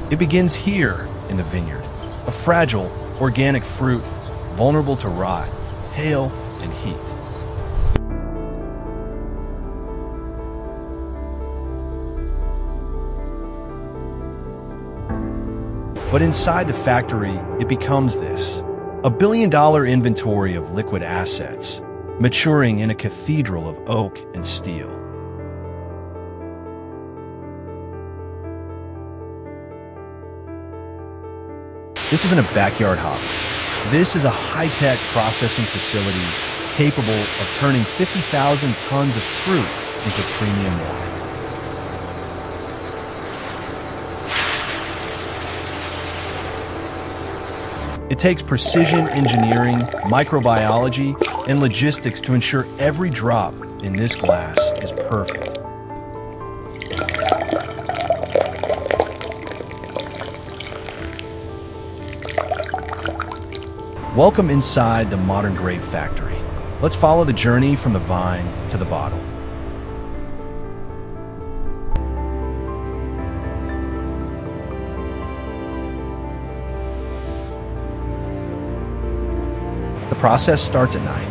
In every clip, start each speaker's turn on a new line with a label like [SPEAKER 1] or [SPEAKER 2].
[SPEAKER 1] It begins here in the vineyard, a fragile, organic fruit vulnerable to rot, hail, and heat. But inside the factory, it becomes this, a billion-dollar inventory of liquid assets, maturing in a cathedral of oak and steel. This isn't a backyard hop. This is a high-tech processing facility capable of turning 50,000 tons of fruit into premium wine. It takes precision engineering, microbiology, and logistics to ensure every drop in this glass is perfect. Welcome inside the Modern Grape Factory. Let's follow the journey from the vine to the bottle. The process starts at night.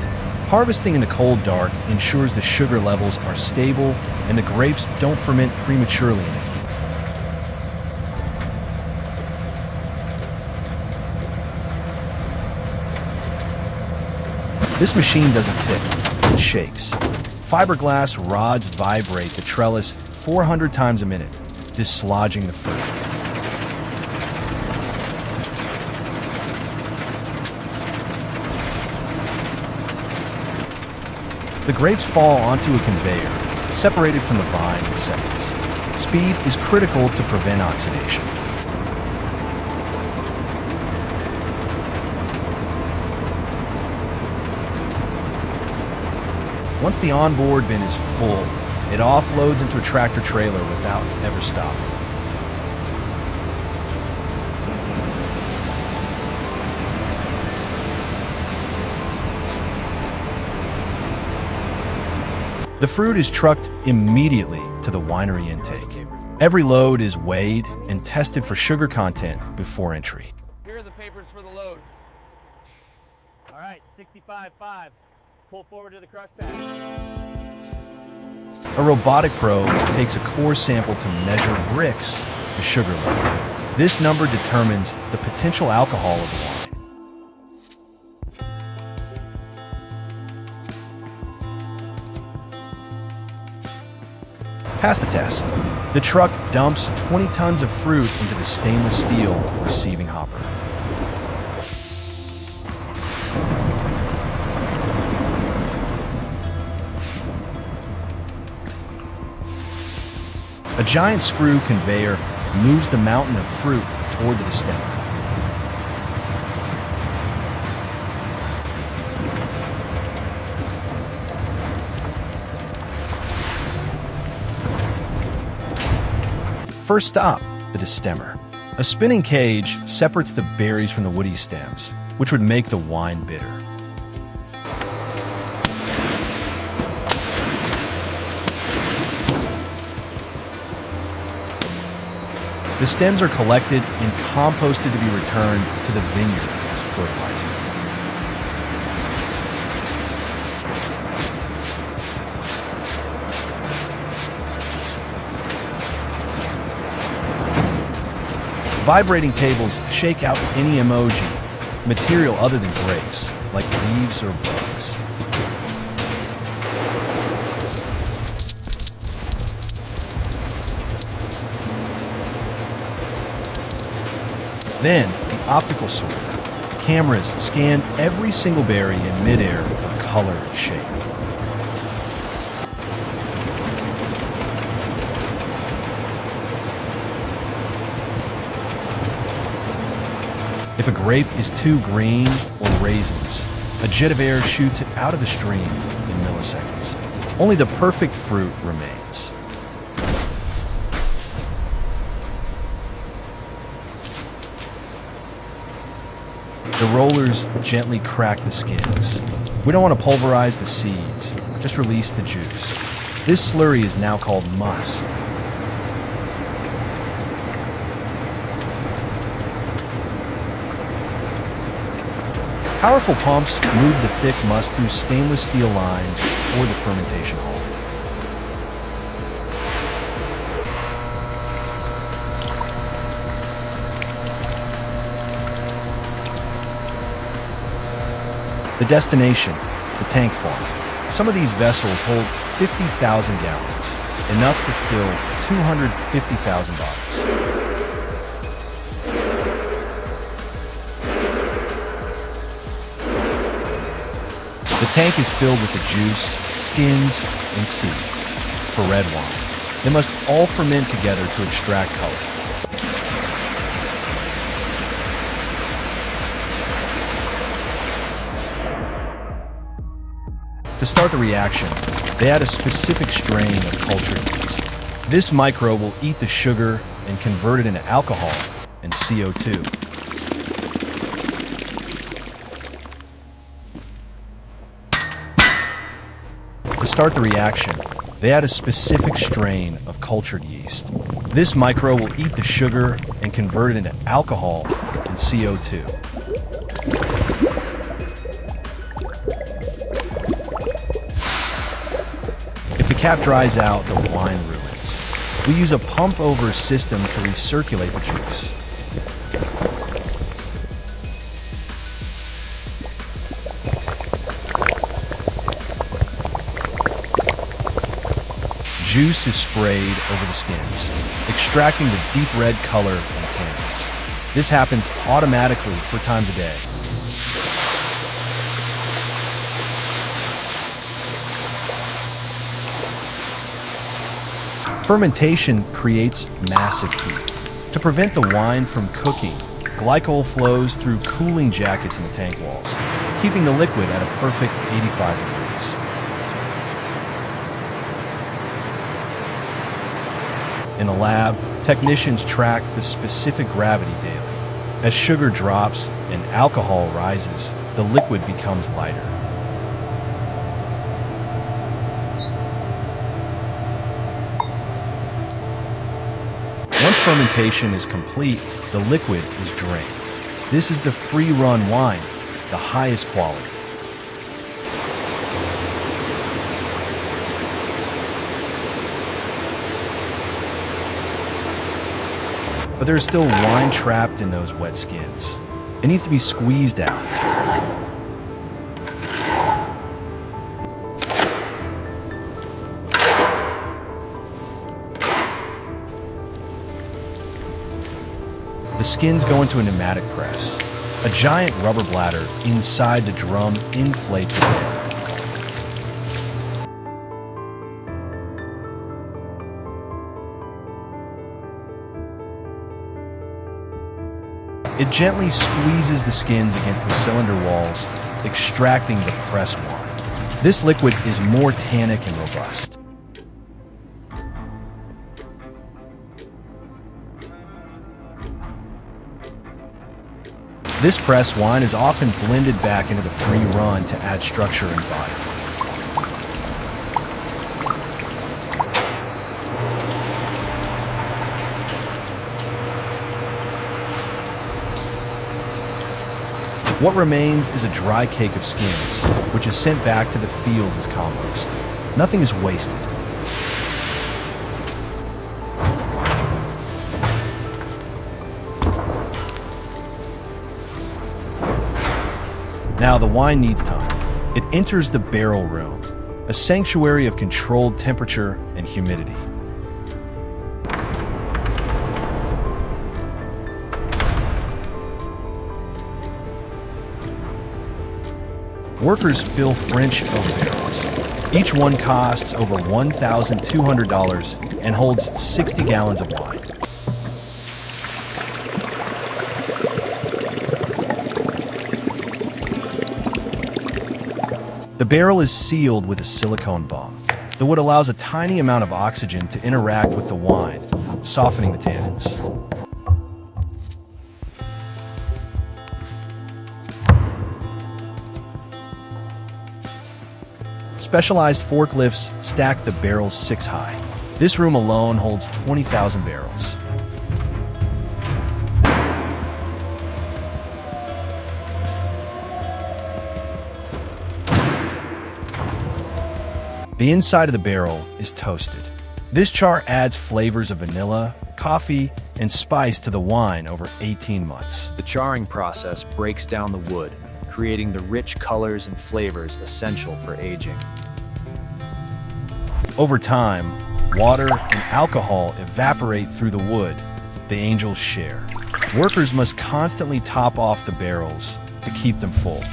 [SPEAKER 1] Harvesting in the cold dark ensures the sugar levels are stable and the grapes don't ferment prematurely in the heat. This machine doesn't pick, it shakes. Fiberglass rods vibrate the trellis 400 times a minute, dislodging the fruit. The grapes fall onto a conveyor, separated from the vine in seconds. Speed is critical to prevent oxidation. Once the onboard bin is full, it offloads into a tractor trailer without ever stopping. The fruit is trucked immediately to the winery intake. Every load is weighed and tested for sugar content before entry.
[SPEAKER 2] Here are the papers for the load. All right, 65.5. Pull forward to the crush pad.
[SPEAKER 1] A robotic probe takes a core sample to measure Brix, the sugar level. This number determines the potential alcohol of the wine. Pass the test. The truck dumps 20 tons of fruit into the stainless steel receiving hopper. A giant screw conveyor moves the mountain of fruit toward the destemmer. First stop, the destemmer. A spinning cage separates the berries from the woody stems, which would make the wine bitter. The stems are collected and composted to be returned to the vineyard as fertilizer. Vibrating tables shake out any emoji, material other than grapes, like leaves or bugs. Then, the optical sorter. Cameras scan every single berry in midair for color and shape. If a grape is too green or raisins, a jet of air shoots it out of the stream in milliseconds. Only the perfect fruit remains. The rollers gently crack the skins. We don't want to pulverize the seeds, just release the juice. This slurry is now called must. Powerful pumps move the thick must through stainless steel lines or the fermentation hall. The destination, the tank farm. Some of these vessels hold 50,000 gallons, enough to fill 250,000 bottles. The tank is filled with the juice, skins, and seeds for red wine. They must all ferment together to extract color. To start the reaction, they add a specific strain of cultured yeast. This microbe will eat the sugar and convert it into alcohol and CO2. To start the reaction, they add a specific strain of cultured yeast. This microbe will eat the sugar and convert it into alcohol and CO2. If the cap dries out, the wine ruins. We use a pump-over system to recirculate the juice. Juice is sprayed over the skins, extracting the deep red color and tannins. This happens automatically 4 times a day. Fermentation creates massive heat. To prevent the wine from cooking, glycol flows through cooling jackets in the tank walls, keeping the liquid at a perfect 85 degrees. In the lab, technicians track the specific gravity daily. As sugar drops and alcohol rises, the liquid becomes lighter. Once fermentation is complete, the liquid is drained. This is the free-run wine, the highest quality. But there is still wine trapped in those wet skins. It needs to be squeezed out. The skins go into a pneumatic press. A giant rubber bladder inside the drum inflates the air. It gently squeezes the skins against the cylinder walls, extracting the press wine. This liquid is more tannic and robust. This press wine is often blended back into the free run to add structure and body. What remains is a dry cake of skins, which is sent back to the fields as compost. Nothing is wasted. Now the wine needs time. It enters the barrel room, a sanctuary of controlled temperature and humidity. Workers fill French oak barrels. Each one costs over $1,200 and holds 60 gallons of wine. The barrel is sealed with a silicone bung. The wood allows a tiny amount of oxygen to interact with the wine, softening the tannins. Specialized forklifts stack the barrels 6 high. This room alone holds 20,000 barrels. The inside of the barrel is toasted. This char adds flavors of vanilla, coffee, and spice to the wine over 18 months.
[SPEAKER 3] The charring process breaks down the wood, creating the rich colors and flavors essential for aging.
[SPEAKER 1] Over time, water and alcohol evaporate through the wood. The angels share. Workers must constantly top off the barrels to keep them full.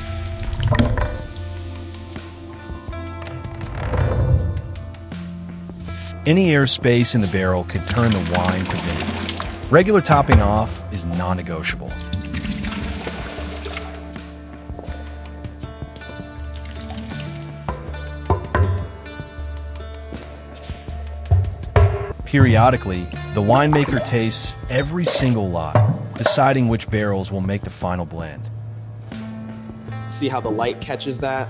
[SPEAKER 1] Any airspace in the barrel could turn the wine to vinegar. Regular topping off is non-negotiable. Periodically, the winemaker tastes every single lot, deciding which barrels will make the final blend.
[SPEAKER 4] See how the light catches that?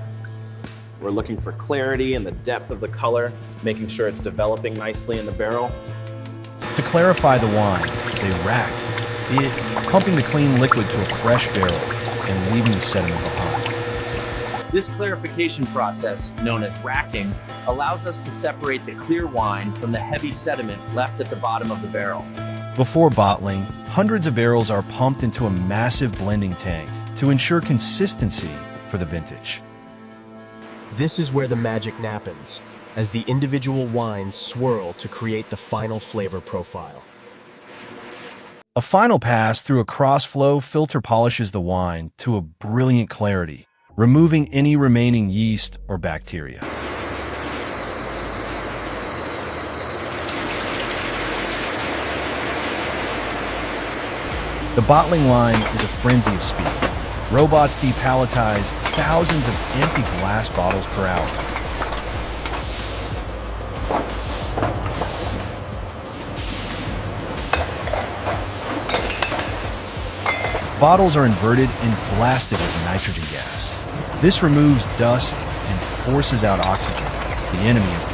[SPEAKER 4] We're looking for clarity and the depth of the color, making sure it's developing nicely in the barrel.
[SPEAKER 1] To clarify the wine, they rack it, pumping the clean liquid to a fresh barrel and leaving the sediment behind.
[SPEAKER 2] This clarification process, known as racking, allows us to separate the clear wine from the heavy sediment left at the bottom of the barrel.
[SPEAKER 1] Before bottling, hundreds of barrels are pumped into a massive blending tank to ensure consistency for the vintage.
[SPEAKER 5] This is where the magic happens, as the individual wines swirl to create the final flavor profile.
[SPEAKER 1] A final pass through a cross-flow filter polishes the wine to a brilliant clarity, removing any remaining yeast or bacteria. The bottling line is a frenzy of speed. Robots depalletize thousands of empty glass bottles per hour. Bottles are inverted and blasted with nitrogen gas. This removes dust and forces out oxygen, the enemy of wine.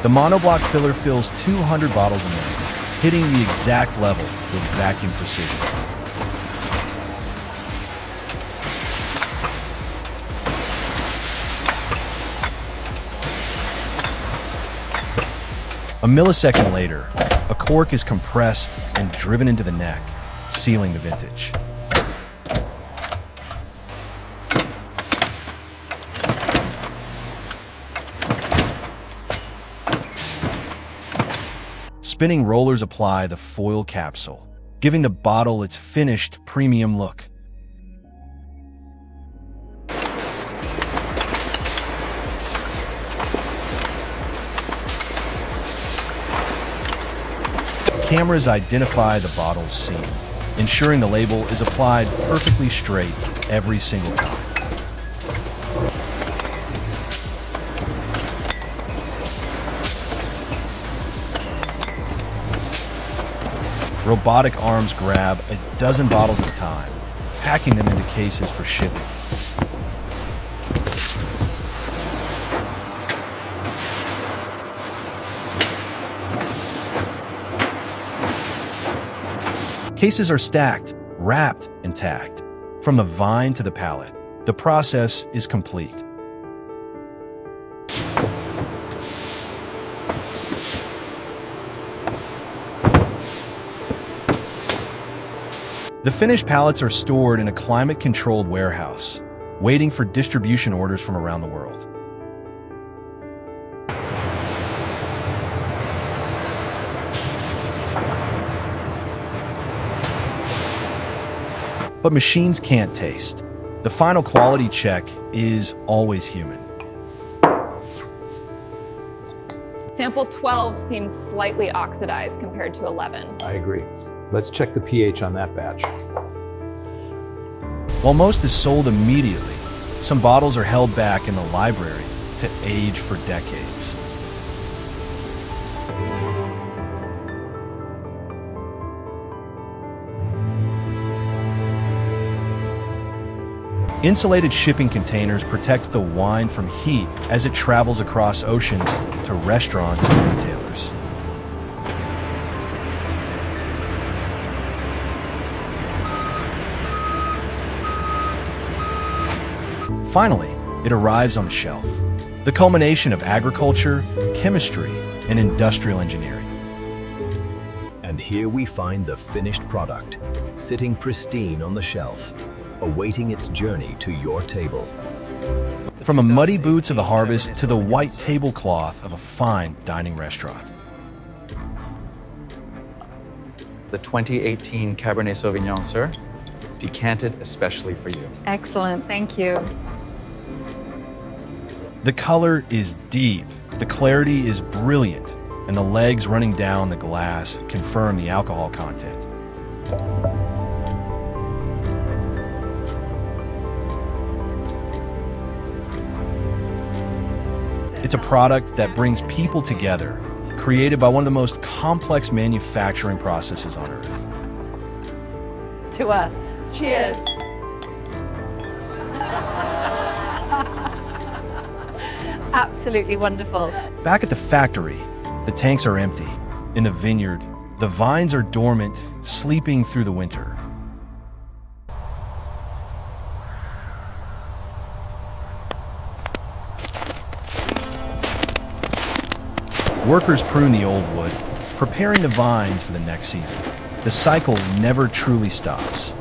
[SPEAKER 1] The monoblock filler fills 200 bottles a minute, hitting the exact level with vacuum precision. A millisecond later, a cork is compressed and driven into the neck, sealing the vintage. Spinning rollers apply the foil capsule, giving the bottle its finished premium look. Cameras identify the bottle's seam, ensuring the label is applied perfectly straight every single time. Robotic arms grab a dozen bottles at a time, packing them into cases for shipping. Cases are stacked, wrapped, and tagged. From the vine to the pallet, the process is complete. The finished pallets are stored in a climate-controlled warehouse, waiting for distribution orders from around the world. But machines can't taste. The final quality check is always human.
[SPEAKER 6] Sample 12 seems slightly oxidized compared to 11.
[SPEAKER 7] I agree. Let's check the pH on that batch.
[SPEAKER 1] While most is sold immediately, some bottles are held back in the library to age for decades. Insulated shipping containers protect the wine from heat as it travels across oceans to restaurants and retailers. Finally, it arrives on the shelf. The culmination of agriculture, chemistry, and industrial engineering.
[SPEAKER 8] And here we find the finished product, sitting pristine on the shelf, awaiting its journey to your table.
[SPEAKER 1] From the muddy boots of the harvest to the white tablecloth of a fine dining restaurant.
[SPEAKER 9] The 2018 Cabernet Sauvignon, sir, decanted especially for you.
[SPEAKER 6] Excellent, thank you.
[SPEAKER 1] The color is deep, the clarity is brilliant, and the legs running down the glass confirm the alcohol content. It's a product that brings people together, created by one of the most complex manufacturing processes on Earth.
[SPEAKER 10] To us. Cheers. Absolutely wonderful.
[SPEAKER 1] Back at the factory, the tanks are empty. In the vineyard, the vines are dormant, sleeping through the winter. Workers prune the old wood, preparing the vines for the next season. The cycle never truly stops.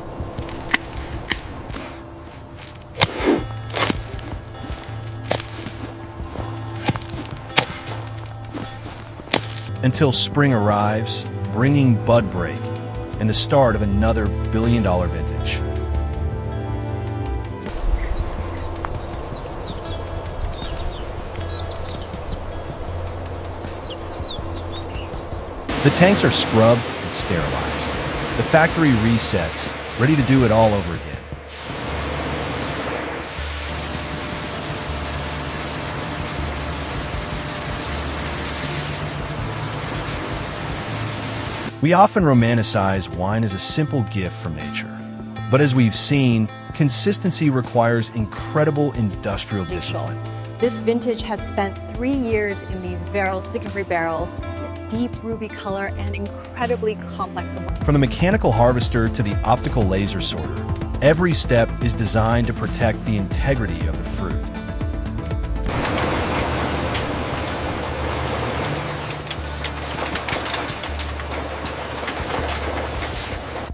[SPEAKER 1] Until spring arrives, bringing bud break and the start of another billion-dollar vintage. The tanks are scrubbed and sterilized. The factory resets, ready to do it all over again. We often romanticize wine as a simple gift from nature. But as we've seen, consistency requires incredible industrial discipline.
[SPEAKER 11] This vintage has spent 3 years in these barrels, stick-and-free barrels, deep ruby color and incredibly complex.
[SPEAKER 1] From the mechanical harvester to the optical laser sorter, every step is designed to protect the integrity of the fruit.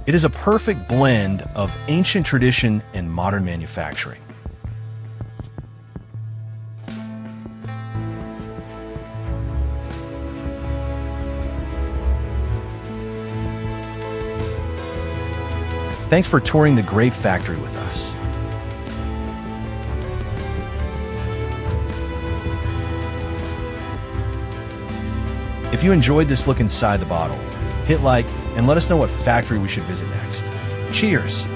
[SPEAKER 1] It is a perfect blend of ancient tradition and modern manufacturing. Thanks for touring the Grape Factory with us. If you enjoyed this look inside the bottle, hit like and let us know what factory we should visit next. Cheers!